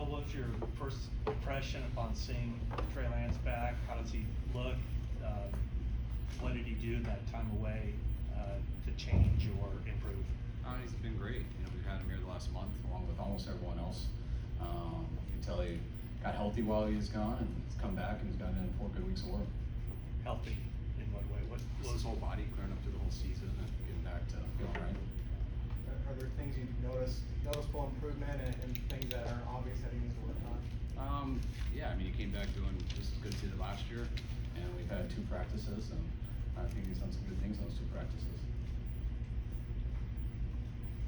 What was your first impression upon seeing Trey Lance back? How does he look? What did he do in that time away to change or improve? He's been great. You know, we've had him here the last month, along with almost everyone else. You can tell he got healthy while he was gone, and he's come back and he's gotten in 4 good weeks of work. Healthy in what way? What Just his whole body clearing up through the whole season and getting back to feeling right. Are there things you've noticeable improvement and things that aren't obvious that he needs to work on? Yeah, I mean, he came back doing just as good as he did last year, and we've had 2 practices, and I think he's done some good things on those 2 practices.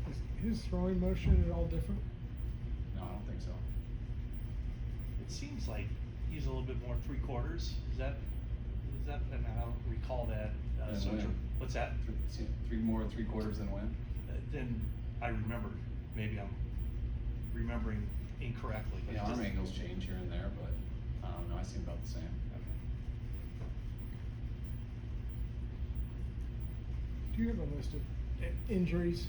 Is his throwing motion at all different? No, I don't think so. It seems like he's a little bit more 3/4. Is that? I mean, I don't recall that. Than when? What's that? 3 more 3/4 than when? Then I remember. Maybe I'm remembering incorrectly. But Yeah, arm angles change here and there, but no, I see about the same. Do you have a list of injuries?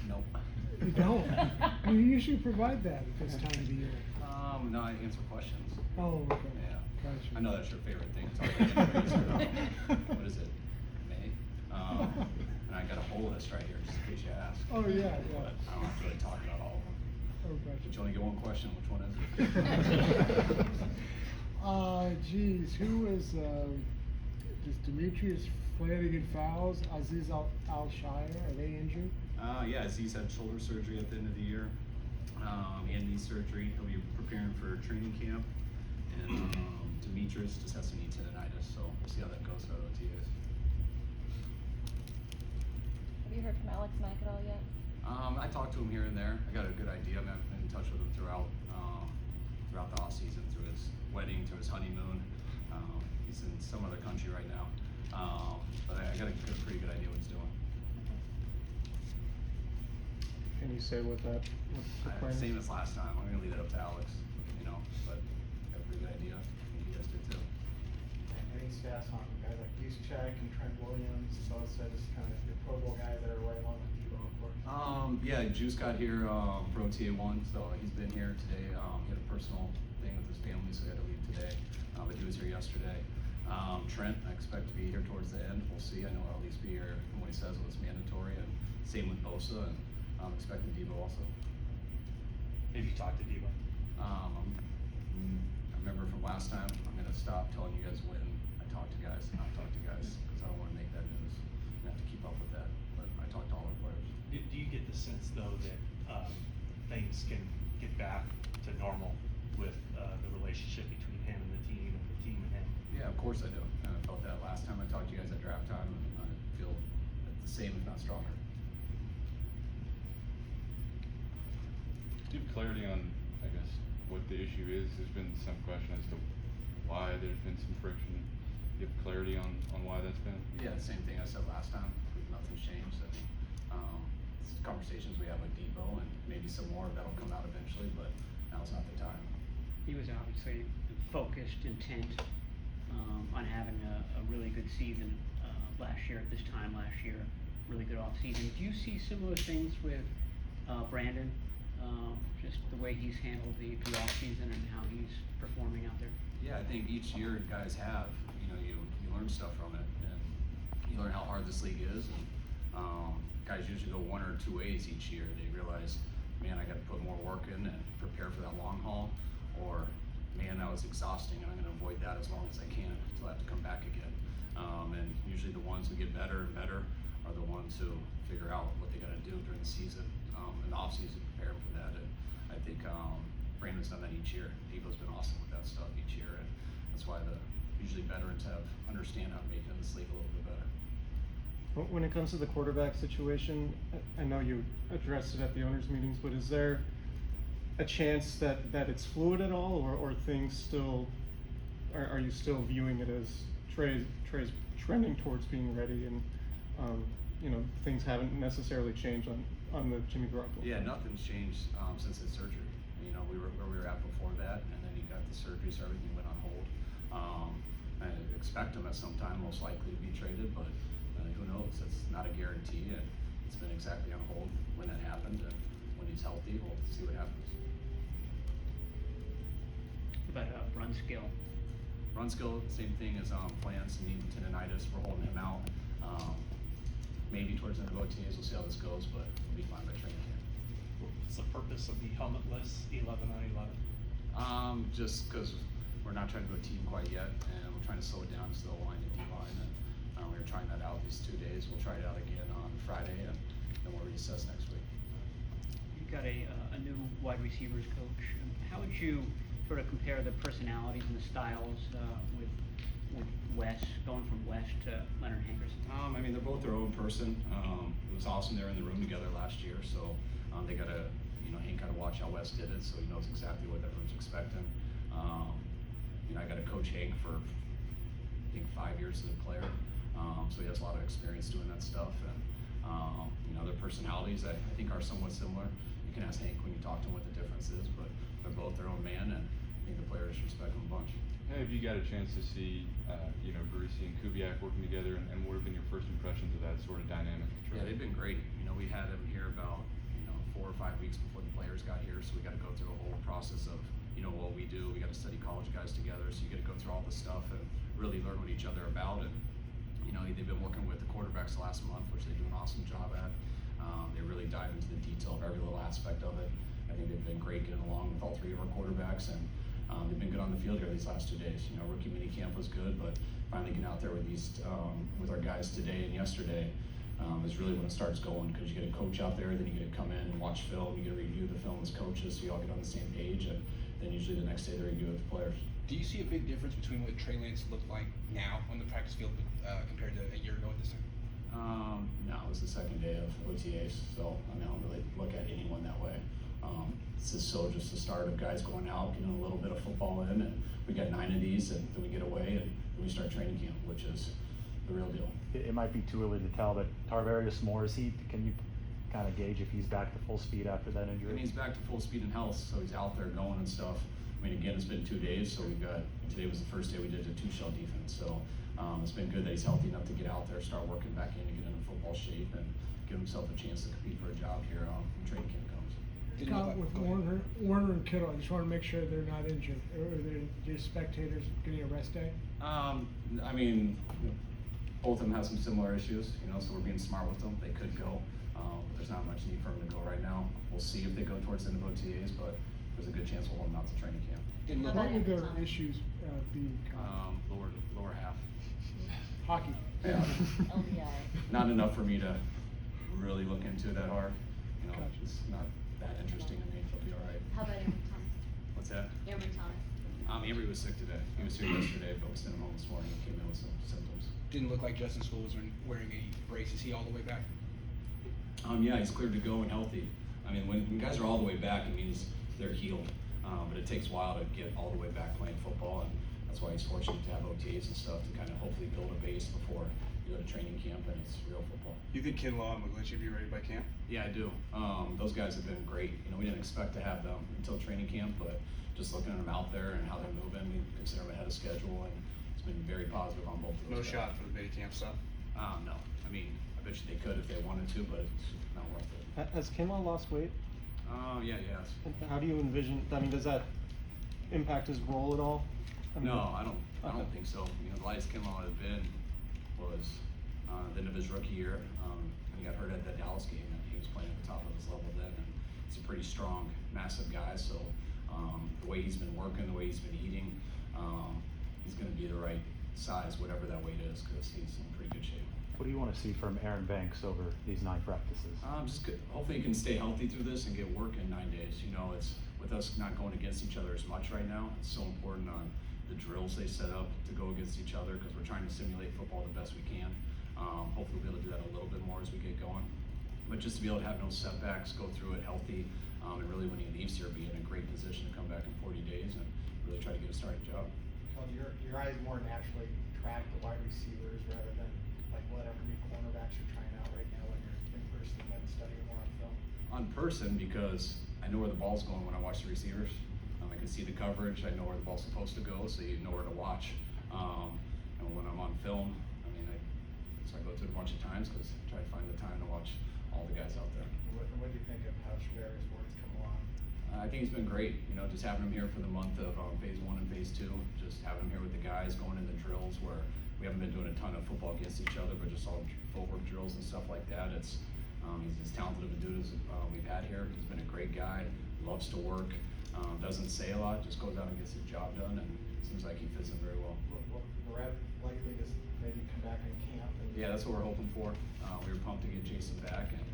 Nope. You don't? You usually provide that at this time of the year. No, I answer questions. Oh, okay. Yeah. Gotcha. I know that's your favorite thing. It's always what is it? May? And I got a whole list right here, just in case you ask. Oh, yeah, But yeah. I don't have to really talk about all of them. Oh, gotcha. But you only get one question. Which one is it? Geez, who is, does Demetrius Flanagan Fowles, Aziz Al-Shire, are they injured? Yeah, Aziz had shoulder surgery at the end of the year. And knee surgery. He'll be preparing for training camp. And Demetrius just has some knee tendonitis, so we'll see how that goes for OTAs. Have you heard from Alex Mack at all yet? I talked to him here and there. I got a good idea. I've been in touch with him throughout the off season, through his wedding, through his honeymoon. He's in some other country right now, but I got a pretty good idea what he's doing. Can you say what the plan is? Same as last time. I'm gonna leave it up to Alex, you know, but I got a pretty good idea. I think you guys did too. Any stats on guys like Juszczyk and Trent Williams, both said just kind of your Pro Bowl guys that are right along with Debo, of course. Yeah, Juice got here for OTA1, so he's been here today. He had a personal thing with his family, so he had to leave today. But he was here yesterday. Trent, I expect to be here towards the end. We'll see. I know I'll at least be here from what he says was mandatory, and same with Bosa, and I'm expecting Debo also. Maybe you talked to Debo. I remember from last time, I'm gonna stop telling you guys when I talk to guys, and not talk to guys, because I don't wanna make that news. I have to keep up with that, but I talk to all our players. Do you get the sense though that things can get back to normal with the relationship between him and the team and him? Yeah, of course I do. And I felt that last time I talked to you guys at draft time, and I feel the same, if not stronger. Do you have clarity on, I guess, what the issue is? There's been some question as to why there's been some friction. Do you have clarity on why that's been? Yeah, the same thing I said last time. Nothing's changed. I mean, it's conversations we have with Debo, and maybe some more that'll come out eventually, but now's not the time. He was obviously focused, intent on having a really good season last year at this time last year. Really good off season. Do you see similar things with Brandon? Just the way he's handled the off season and how he's performing out there? Yeah, I think each year guys have, you know, you learn stuff from it, and you learn how hard this league is, and guys usually go 1 or 2 ways each year. They realize, man, I got to put more work in and prepare for that long haul, or man, that was exhausting and I'm going to avoid that as long as I can until I have to come back again. And usually the ones who get better and better are the ones who figure out what they got to do during the season, in the off season, prepare for that. And I think Brandon's done that each year. Debo's been awesome with that stuff each year, and that's why the usually veterans understand how to make it in this league a little bit better. When it comes to the quarterback situation, I know you addressed it at the owners' meetings, but is there a chance that it's fluid at all, or things still, are you still viewing it as Trey's trending towards being ready, and you know, things haven't necessarily changed on the Jimmy Garoppolo? Yeah, nothing's changed since his surgery. You know, we were where we were at before that, and then he got the surgery, so everything went on hold. I expect him at some time most likely to be traded, but who knows? It's not a guarantee, and it's been exactly on hold when that happened. And when he's healthy, we'll see what happens. about run skill? Run skill, same thing as Lance and tendonitis. We're holding him out. Maybe towards the end of OTAs, we'll see how this goes, but we'll be fine by training camp. What's the purpose of the helmetless 11 on 11? Just because we're not trying to go team quite yet, and we're trying to slow it down to the line and D-line, and we were trying that out these 2 days. We'll try it out again on Friday, and then we'll reassess next week. You've got a new wide receivers coach. How would you sort of compare the personalities and the styles with Wes, going from Wes to Leonard Hankerson? I mean, they're both their own person. It was awesome they were in the room together last year, so they got to, Hank kind of watch how Wes did it, so he knows exactly what everyone's expecting. I got to coach Hank for, I think, 5 years as a player, so he has a lot of experience doing that stuff. And their personalities, I think, are somewhat similar. You can ask Hank when you talk to him what the difference is, but they're both their own man, and I think the players respect them a bunch. Have you got a chance to see, Barisi and Kubiak working together, and what have been your first impressions of that sort of dynamic? Yeah, they've been great. We had them here about 4 or 5 weeks before the players got here, so we got to go through a whole process of what we do. We got to study college guys together, so you got to go through all this stuff and really learn what each other are about. And they've been working with the quarterbacks the last month, which they do an awesome job at. They really dive into the detail of every little aspect of it. I think they've been great getting along with all 3 of our quarterbacks, and they've been good on the field here these last 2 days. Rookie mini camp was good, but finally getting out there with with our guys today and yesterday is really when it starts going, because you get a coach out there, then you get to come in and watch film, you get to review the film as coaches, so you all get on the same page, and then usually the next day they review it with the players. Do you see a big difference between what Trey Lance looked like now on the practice field compared to a year ago at this time? No, it was the second day of OTAs, so I don't really look at anyone that way. This is just the start of guys going out, getting a little bit of football in, and we got 9 of these, and then we get away, and then we start training camp, which is the real deal. It might be too early to tell, but Tarvarius Moore, can you kind of gauge if he's back to full speed after that injury? And he's back to full speed and health, so he's out there going and stuff. I mean, again, it's been 2 days, so today was the first day we did a 2-shell defense, so it's been good that he's healthy enough to get out there, start working back in, and get into football shape, and give himself a chance to compete for a job here when training camp comes. With Warner and Kittle, I just want to make sure they're not injured, or they're just spectators getting a rest day? I mean, both of them have some similar issues, so we're being smart with them. They could go, but there's not much need for them to go right now. We'll see if they go towards the end of OTAs, but there's a good chance we'll hold them out to training camp. What would their issues be? Lower half. Hockey. Yeah. LBI. Not enough for me to really look into that hard. Gotcha. It's not that interesting to me. It'll be all right. How about Aaron Thomas? What's that? Aaron Thomas. Ambry was sick today. He was here yesterday, but we sent him home this morning. He came in with some symptoms. Didn't look like Justin School was wearing a brace. Is he all the way back? Yeah, he's cleared to go and healthy. I mean, when guys are all the way back, it means they're healed. But it takes a while to get all the way back playing football, and that's why he's fortunate to have OTAs and stuff to kind of hopefully build a base before you go to training camp and it's real football. You think Kinlaw and McGlinchey should be ready by camp? Yeah, I do. Those guys have been great. We didn't expect to have them until training camp, but just looking at them out there and how they're moving, we consider them ahead of schedule, and it's been very positive on both of those No guys. shot for the mini camp stuff? No. I mean, I bet you they could if they wanted to, but it's not worth it. Has Kinlaw lost weight? Yeah, yes. How do you envision, does that impact his role at all? No, I don't think so. The lightest Kinlaw had been was the end of his rookie year. He got hurt at the Dallas game, and he was playing at the top of his level then. And he's a pretty strong, massive guy. So the way he's been working, the way he's been eating, he's going to be the right size, whatever that weight is, because he's in pretty good shape. What do you want to see from Aaron Banks over these 9 practices? Just good. Hopefully he can stay healthy through this and get work in 9 days. It's with us not going against each other as much right now. It's so important on the drills they set up to go against each other, because we're trying to simulate football the best we can. Hopefully we'll be able to do that a little bit more as we get going. But just to be able to have no setbacks, go through it healthy, and really when he leaves here, be in a great position to come back in 40 days and really try to get a starting job. Your eyes more naturally track the wide receivers rather than like whatever new cornerbacks you're trying out right now when you're in person and then studying more on film? On person, because I know where the ball's going when I watch the receivers. I can see the coverage, I know where the ball's supposed to go, so you know where to watch. And when I'm on film, I go through it a bunch of times because I try to find the time to watch all the guys out there. What do you think of how Shavarius Ward's come along? I I think he's been great, you know, just having him here for the month of phase 1 and phase 2, just having him here with the guys, going into drills where we haven't been doing a ton of football against each other, but just all footwork drills and stuff like that. He's as talented of a dude as we've had here. He's been a great guy, loves to work, doesn't say a lot, just goes out and gets his job done, and seems like he fits in very well. Will Brett likely to maybe come back in camp? And Yeah, that's what we're hoping for. We were pumped to get Jason back, and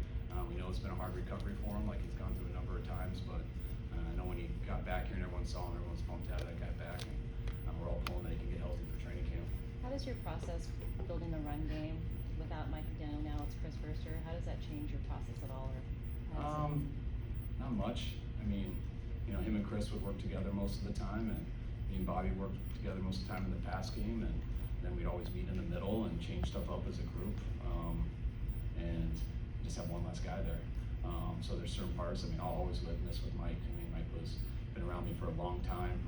we know it's been a hard recovery for him, like he's gone through a number of times, but I know when he got back here and everyone saw him, everyone's pumped to have that guy back, and we're all pulling that he can get healthy for training camp. How does your process building the run game without Mike McDaniel, now it's Chris Verster, how does that change your process at all, or? has it- Not much. I mean, you know, him and Chris would work together most of the time, and me and Bobby worked together most of the time in the pass game, and then we'd always meet in the middle and change stuff up as a group, and just have one less guy there. So there's certain parts, I mean, I'll always miss with Mike. I mean, Mike been around me for a long time,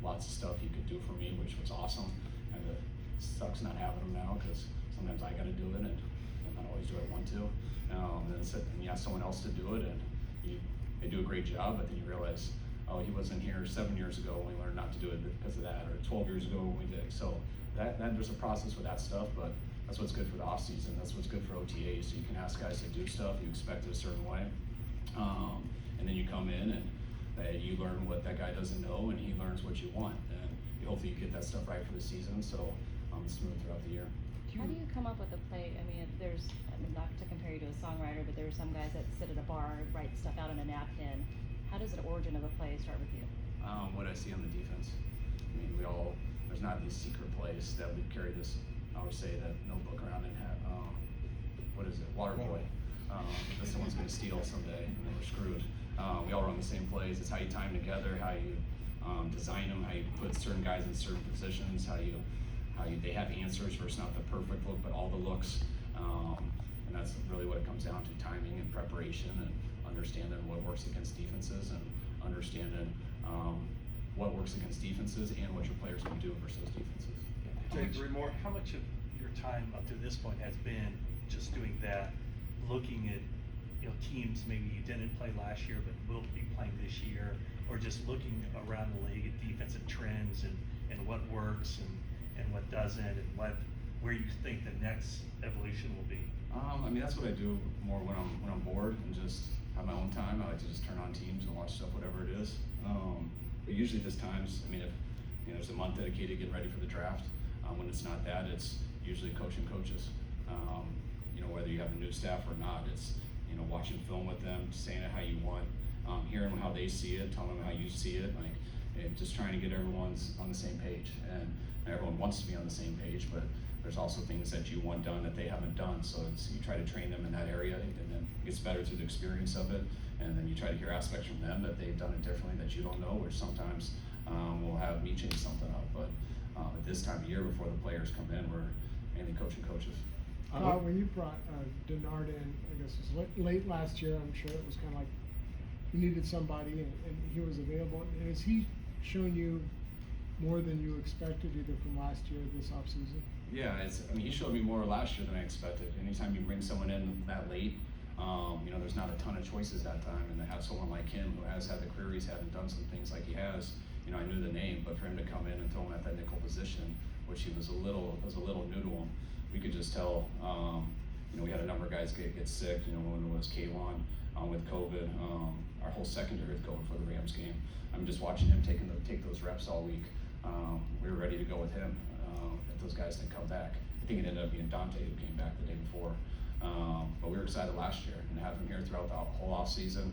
lots of stuff he could do for me, which was awesome, and it sucks not having him now, because sometimes I gotta do it, and not always do I want to. And you ask someone else to do it, and they do a great job, but then you realize, oh, he wasn't here 7 years ago when we learned not to do it because of that, or 12 years ago when we did. So that there's a process with that stuff, but that's what's good for the off season. That's what's good for OTAs. So you can ask guys to do stuff, you expect it a certain way, and then you come in and you learn what that guy doesn't know, and he learns what you want, and hopefully you get that stuff right for the season, so it's smooth throughout the year. How do you come up with a play, not to compare you to a songwriter, but there are some guys that sit at a bar, write stuff out on a napkin. How does the origin of a play start with you? What I see on the defense. I mean, there's not these secret plays that we carry this, I always say that notebook around and have, what is it, water boy. That someone's gonna steal someday and then we're screwed. We all run the same plays. It's how you time together, how you design them, how you put certain guys in certain positions, how they have answers versus not the perfect look, but all the looks. And that's really what it comes down to, timing and preparation and understanding what works against defenses and understanding what works against defenses and what your players can do versus those defenses. How much of your time up to this point has been just doing that, looking at, you know, teams maybe you didn't play last year but will be playing this year, or just looking around the league at defensive trends and what works and what doesn't, and where you think the next evolution will be? I mean, that's what I do more when I'm bored and just have my own time. I like to just turn on teams and watch stuff, whatever it is. But usually this times, I mean, if you know, there's a month dedicated to getting ready for the draft. When it's not that, it's usually coaching coaches. You know, whether you have a new staff or not, it's, you know, watching film with them, saying it how you want, hearing how they see it, telling them how you see it, like, and just trying to get everyone's on the same page. And everyone wants to be on the same page, but there's also things that you want done that they haven't done. So you try to train them in that area, and then it gets better through the experience of it. And then you try to hear aspects from them that they've done it differently that you don't know, which sometimes will have me change something up. But at this time of year, before the players come in, we're mainly coaching coaches. When you brought Denard in, I guess it was late last year, I'm sure it was kind of like you needed somebody and he was available. And has he shown you more than you expected, either from last year or this offseason? Yeah, I mean, he showed me more last year than I expected. Anytime you bring someone in that late, you know, there's not a ton of choices that time, and to have someone like him who has had the career he's had and done some things like he has, you know, I knew the name, but for him to come in and throw him at that nickel position, which he was a little new to him, we could just tell. You know, we had a number of guys get sick. You know, one was K'Wan with COVID. Our whole secondary with COVID for the Rams game. I'm just watching him take those reps all week. We were ready to go with him. If those guys didn't come back, I think it ended up being Dante who came back the day before. But we were excited last year and have him here throughout the whole off season.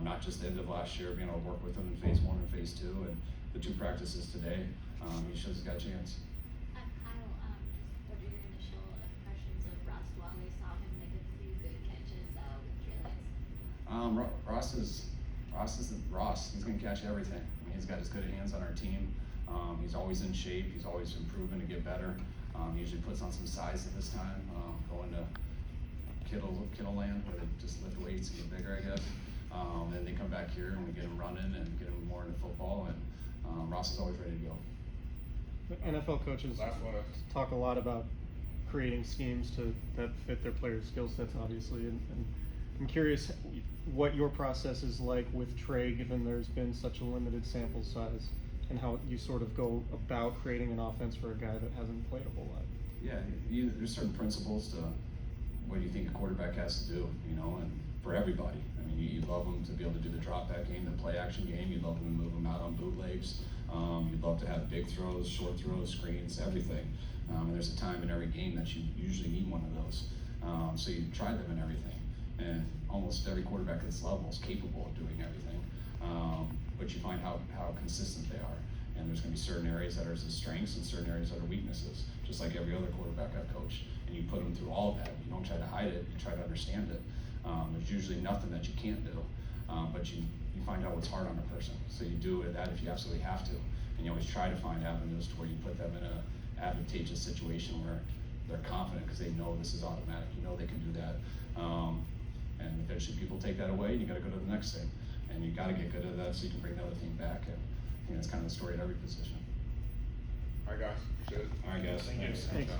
Not just the end of last year, being able to work with him in phase 1 and phase 2, and the 2 practices today. He shows he's got a chance. Kyle, just what are your initial impressions of Ross while we saw him make a few good catches with Trey Lance? Ross. He's gonna catch everything. I mean, he's got as good hands on our team. He's always in shape. He's always improving to get better. He usually puts on some size at this time, going to Kittle land where they just lift weights and get bigger, I guess. And they come back here and we get him running and get him more into football. And Ross is always ready to go. NFL coaches talk a lot about creating schemes that fit their players' skill sets, obviously, and I'm curious what your process is like with Trey, given there's been such a limited sample size, and how you sort of go about creating an offense for a guy that hasn't played a whole lot. Yeah, there's certain principles to what you think a quarterback has to do, you know, and for everybody. I mean, you love them to be able to do the drop back game, the play action game. You love them to move them out on bootlegs. You'd love to have big throws, short throws, screens, everything. And there's a time in every game that you usually need one of those. So you try them in everything. And almost every quarterback at this level is capable of doing everything. But you find how consistent they are. And there's going to be certain areas that are his strengths and certain areas that are weaknesses, just like every other quarterback I've coached. And you put them through all of that. You don't try to hide it, you try to understand it. There's usually nothing that you can't do, but you find out what's hard on a person. So you do that if you absolutely have to. And you always try to find avenues to where you put them in an advantageous situation where they're confident because they know this is automatic. You know they can do that. And eventually people take that away and you got to go to the next thing. And you got to get good at that so you can bring the other team back. And I think that's kind of the story at every position. All right, guys. Appreciate it. All right, guys. Thank you. Thanks.